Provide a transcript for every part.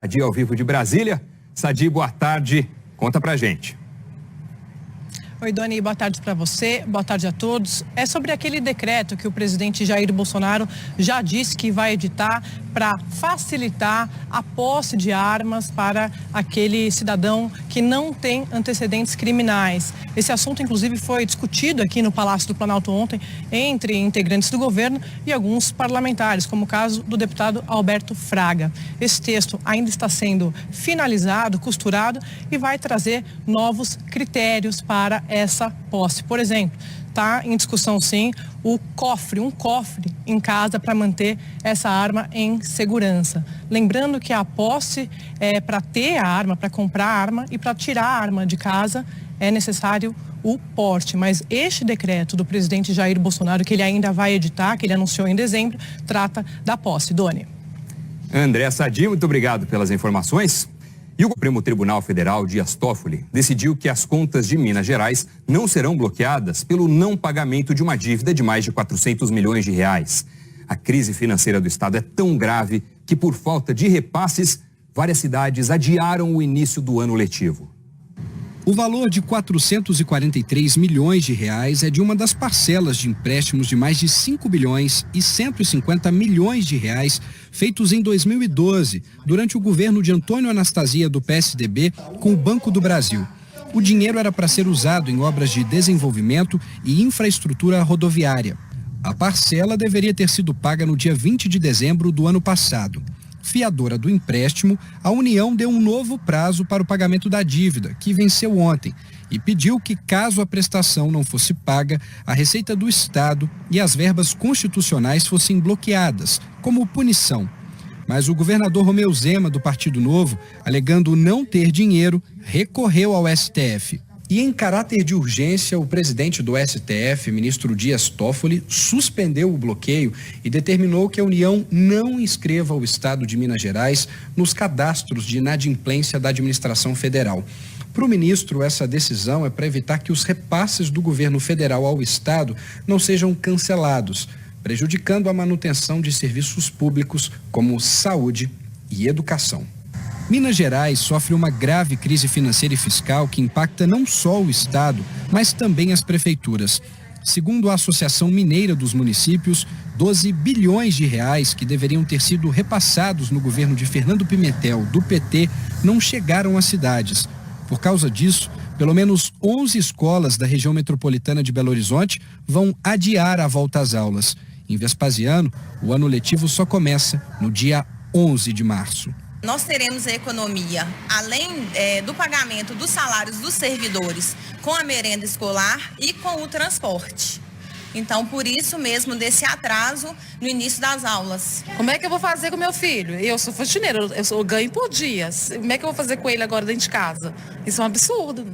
Sadi ao vivo de Brasília. Sadi, boa tarde. Conta pra gente. Oi, Doni, boa tarde para você, boa tarde a todos. É sobre aquele decreto que o presidente Jair Bolsonaro já disse que vai editar para facilitar a posse de armas para aquele cidadão que não tem antecedentes criminais. Esse assunto, inclusive, foi discutido aqui no Palácio do Planalto ontem entre integrantes do governo e alguns parlamentares, como o caso do deputado Alberto Fraga. Esse texto ainda está sendo finalizado, costurado e vai trazer novos critérios para essa posse. Por exemplo, está em discussão sim um cofre em casa para manter essa arma em segurança. Lembrando que a posse é para ter a arma, para comprar a arma e para tirar a arma de casa é necessário o porte. Mas este decreto do presidente Jair Bolsonaro, que ele ainda vai editar, que ele anunciou em dezembro, trata da posse. Doni. André Sadi, muito obrigado pelas informações. E o Supremo Tribunal Federal, Dias Toffoli, decidiu que as contas de Minas Gerais não serão bloqueadas pelo não pagamento de uma dívida de mais de 400 milhões de reais. A crise financeira do estado é tão grave que, por falta de repasses, várias cidades adiaram o início do ano letivo. O valor de 443 milhões de reais é de uma das parcelas de empréstimos de mais de 5 bilhões e 150 milhões de reais feitos em 2012, durante o governo de Antônio Anastasia do PSDB com o Banco do Brasil. O dinheiro era para ser usado em obras de desenvolvimento e infraestrutura rodoviária. A parcela deveria ter sido paga no dia 20 de dezembro do ano passado. Fiadora do empréstimo, a União deu um novo prazo para o pagamento da dívida, que venceu ontem, e pediu que, caso a prestação não fosse paga, a Receita do Estado e as verbas constitucionais fossem bloqueadas, como punição. Mas o governador Romeu Zema, do Partido Novo, alegando não ter dinheiro, recorreu ao STF. E em caráter de urgência, o presidente do STF, ministro Dias Toffoli, suspendeu o bloqueio e determinou que a União não inscreva o estado de Minas Gerais nos cadastros de inadimplência da administração federal. Para o ministro, essa decisão é para evitar que os repasses do governo federal ao estado não sejam cancelados, prejudicando a manutenção de serviços públicos como saúde e educação. Minas Gerais sofre uma grave crise financeira e fiscal que impacta não só o estado, mas também as prefeituras. Segundo a Associação Mineira dos Municípios, 12 bilhões de reais que deveriam ter sido repassados no governo de Fernando Pimentel, do PT, não chegaram às cidades. Por causa disso, pelo menos 11 escolas da região metropolitana de Belo Horizonte vão adiar a volta às aulas. Em Vespasiano, o ano letivo só começa no dia 11 de março. Nós teremos a economia, além do pagamento dos salários dos servidores, com a merenda escolar e com o transporte. Então, por isso mesmo, desse atraso no início das aulas. Como é que eu vou fazer com meu filho? Eu sou faxineira, eu ganho por dia. Como é que eu vou fazer com ele agora dentro de casa? Isso é um absurdo.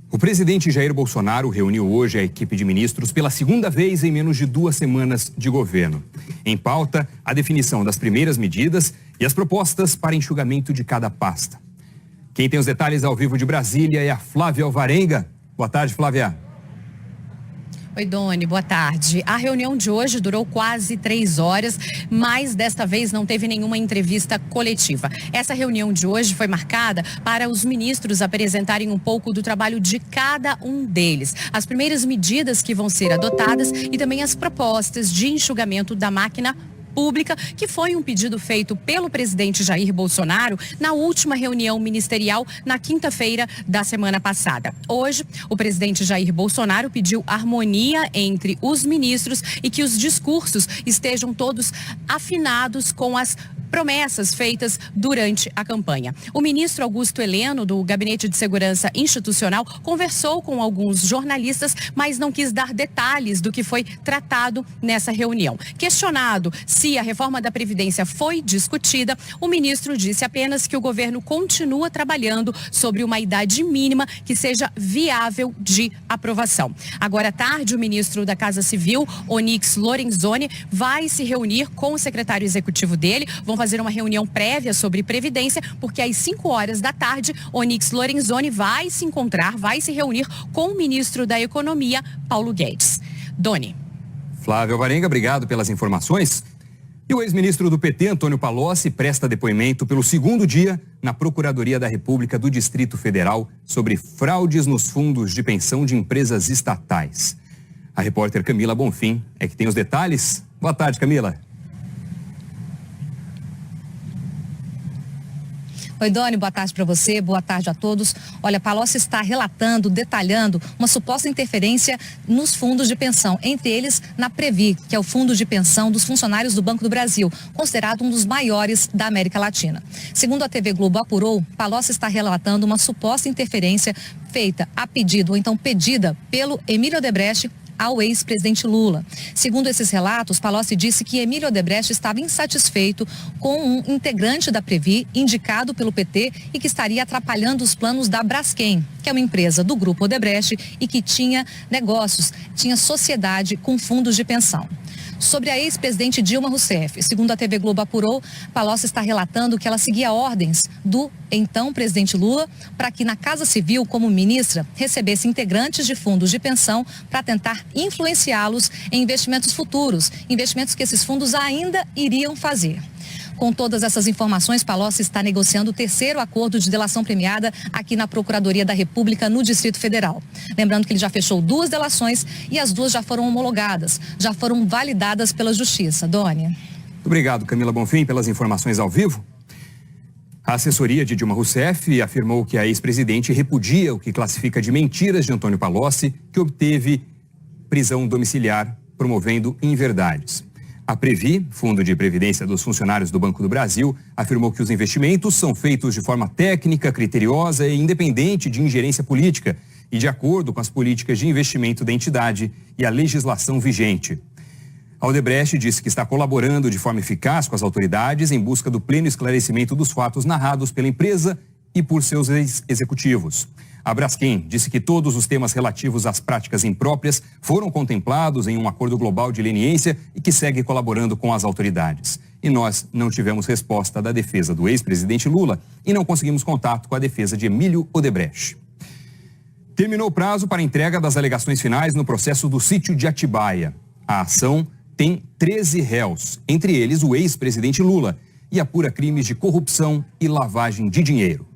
O presidente Jair Bolsonaro reuniu hoje a equipe de ministros pela segunda vez em menos de 2 semanas de governo. Em pauta, a definição das primeiras medidas e as propostas para enxugamento de cada pasta. Quem tem os detalhes ao vivo de Brasília é a Flávia Alvarenga. Boa tarde, Flávia. Oi, Doni, boa tarde. A reunião de hoje durou quase 3 horas, mas desta vez não teve nenhuma entrevista coletiva. Essa reunião de hoje foi marcada para os ministros apresentarem um pouco do trabalho de cada um deles, as primeiras medidas que vão ser adotadas e também as propostas de enxugamento da máquina pública, que foi um pedido feito pelo presidente Jair Bolsonaro na última reunião ministerial na quinta-feira da semana passada. Hoje, o presidente Jair Bolsonaro pediu harmonia entre os ministros e que os discursos estejam todos afinados com as promessas feitas durante a campanha. O ministro Augusto Heleno, do Gabinete de Segurança Institucional, conversou com alguns jornalistas, mas não quis dar detalhes do que foi tratado nessa reunião. Questionado se a reforma da Previdência foi discutida, o ministro disse apenas que o governo continua trabalhando sobre uma idade mínima que seja viável de aprovação. Agora à tarde, o ministro da Casa Civil, Onyx Lorenzoni, vai se reunir com o secretário executivo dele. Vão fazer uma reunião prévia sobre Previdência, porque às 5 horas da tarde, Onyx Lorenzoni vai se reunir com o ministro da Economia, Paulo Guedes. Doni. Flávia Alvarenga, obrigado pelas informações. E o ex-ministro do PT, Antônio Palocci, presta depoimento pelo segundo dia na Procuradoria da República do Distrito Federal sobre fraudes nos fundos de pensão de empresas estatais. A repórter Camila Bonfim é que tem os detalhes. Boa tarde, Camila. Oi, Doni, boa tarde para você, boa tarde a todos. Olha, Palocci está relatando, detalhando uma suposta interferência nos fundos de pensão, entre eles na Previ, que é o fundo de pensão dos funcionários do Banco do Brasil, considerado um dos maiores da América Latina. Segundo a TV Globo apurou, Palocci está relatando uma suposta interferência feita a pedido, ou então pedida pelo Emílio Odebrecht ao ex-presidente Lula. Segundo esses relatos, Palocci disse que Emílio Odebrecht estava insatisfeito com um integrante da Previ, indicado pelo PT, e que estaria atrapalhando os planos da Braskem, que é uma empresa do grupo Odebrecht e que tinha negócios, tinha sociedade com fundos de pensão. Sobre a ex-presidente Dilma Rousseff, segundo a TV Globo apurou, Palocci está relatando que ela seguia ordens do então presidente Lula para que na Casa Civil, como ministra, recebesse integrantes de fundos de pensão para tentar influenciá-los em investimentos futuros, investimentos que esses fundos ainda iriam fazer. Com todas essas informações, Palocci está negociando o terceiro acordo de delação premiada aqui na Procuradoria da República no Distrito Federal. Lembrando que ele já fechou 2 delações e as 2 já foram homologadas, já foram validadas pela Justiça. Doni. Muito obrigado, Camila Bonfim, pelas informações ao vivo. A assessoria de Dilma Rousseff afirmou que a ex-presidente repudia o que classifica de mentiras de Antônio Palocci, que obteve prisão domiciliar promovendo inverdades. A Previ, Fundo de Previdência dos Funcionários do Banco do Brasil, afirmou que os investimentos são feitos de forma técnica, criteriosa e independente de ingerência política e de acordo com as políticas de investimento da entidade e a legislação vigente. A Odebrecht disse que está colaborando de forma eficaz com as autoridades em busca do pleno esclarecimento dos fatos narrados pela empresa e por seus ex-executivos. A Braskem disse que todos os temas relativos às práticas impróprias foram contemplados em um acordo global de leniência e que segue colaborando com as autoridades. E nós não tivemos resposta da defesa do ex-presidente Lula e não conseguimos contato com a defesa de Emílio Odebrecht. Terminou o prazo para a entrega das alegações finais no processo do sítio de Atibaia. A ação tem 13 réus, entre eles o ex-presidente Lula, e apura crimes de corrupção e lavagem de dinheiro.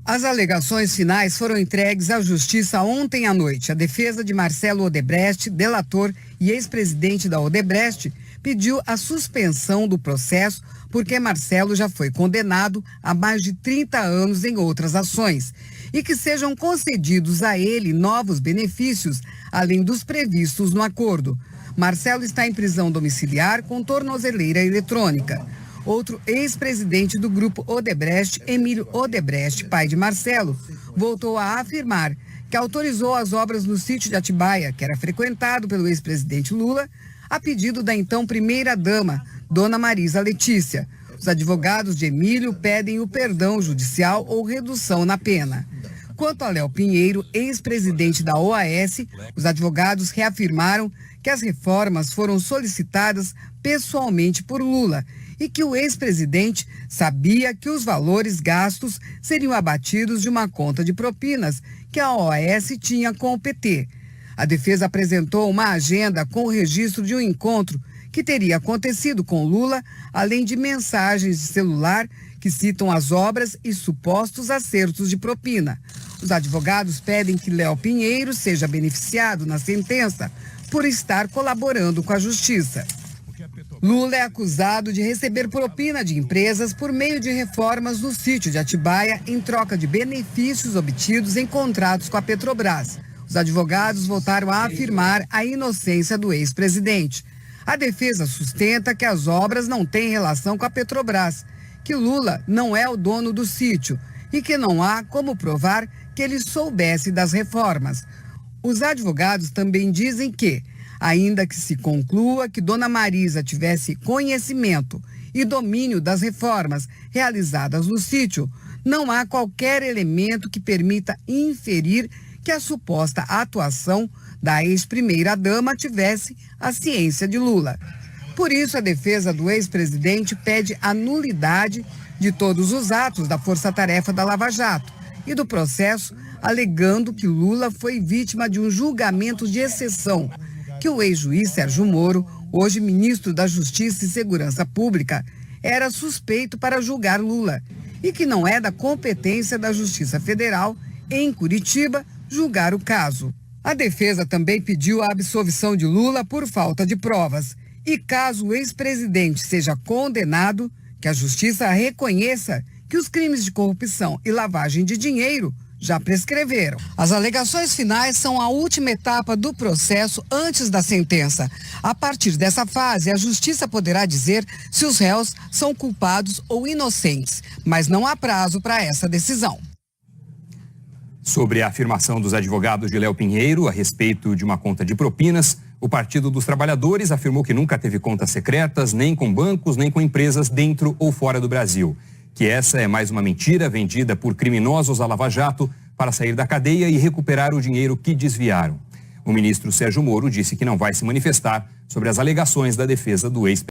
As alegações finais foram entregues à Justiça ontem à noite. A defesa de Marcelo Odebrecht, delator e ex-presidente da Odebrecht, pediu a suspensão do processo porque Marcelo já foi condenado a mais de 30 anos em outras ações e que sejam concedidos a ele novos benefícios, além dos previstos no acordo. Marcelo está em prisão domiciliar com tornozeleira eletrônica. Outro ex-presidente do grupo Odebrecht, Emílio Odebrecht, pai de Marcelo, voltou a afirmar que autorizou as obras no sítio de Atibaia, que era frequentado pelo ex-presidente Lula, a pedido da então primeira-dama, Dona Marisa Letícia. Os advogados de Emílio pedem o perdão judicial ou redução na pena. Quanto a Léo Pinheiro, ex-presidente da OAS, os advogados reafirmaram que as reformas foram solicitadas pessoalmente por Lula e que o ex-presidente sabia que os valores gastos seriam abatidos de uma conta de propinas que a OAS tinha com o PT. A defesa apresentou uma agenda com o registro de um encontro que teria acontecido com Lula, além de mensagens de celular que citam as obras e supostos acertos de propina. Os advogados pedem que Léo Pinheiro seja beneficiado na sentença por estar colaborando com a Justiça. Lula é acusado de receber propina de empresas por meio de reformas no sítio de Atibaia em troca de benefícios obtidos em contratos com a Petrobras. Os advogados voltaram a afirmar a inocência do ex-presidente. A defesa sustenta que as obras não têm relação com a Petrobras, que Lula não é o dono do sítio e que não há como provar que ele soubesse das reformas. Os advogados também dizem que, ainda que se conclua que Dona Marisa tivesse conhecimento e domínio das reformas realizadas no sítio, não há qualquer elemento que permita inferir que a suposta atuação da ex-primeira-dama tivesse a ciência de Lula. Por isso, a defesa do ex-presidente pede a nulidade de todos os atos da Força-Tarefa da Lava Jato e do processo, alegando que Lula foi vítima de um julgamento de exceção, que o ex-juiz Sérgio Moro hoje ministro da Justiça e Segurança Pública, era suspeito para julgar Lula e que não é da competência da Justiça Federal, em Curitiba, julgar o caso. A defesa também pediu a absolvição de Lula por falta de provas e, caso o ex-presidente seja condenado, que a Justiça reconheça que os crimes de corrupção e lavagem de dinheiro já prescreveram. As alegações finais são a última etapa do processo antes da sentença. A partir dessa fase, a Justiça poderá dizer se os réus são culpados ou inocentes, mas não há prazo para essa decisão. Sobre a afirmação dos advogados de Léo Pinheiro a respeito de uma conta de propinas, o Partido dos Trabalhadores afirmou que nunca teve contas secretas, nem com bancos, nem com empresas dentro ou fora do Brasil. Que essa é mais uma mentira vendida por criminosos à Lava Jato para sair da cadeia e recuperar o dinheiro que desviaram. O ministro Sérgio Moro disse que não vai se manifestar sobre as alegações da defesa do ex-presidente.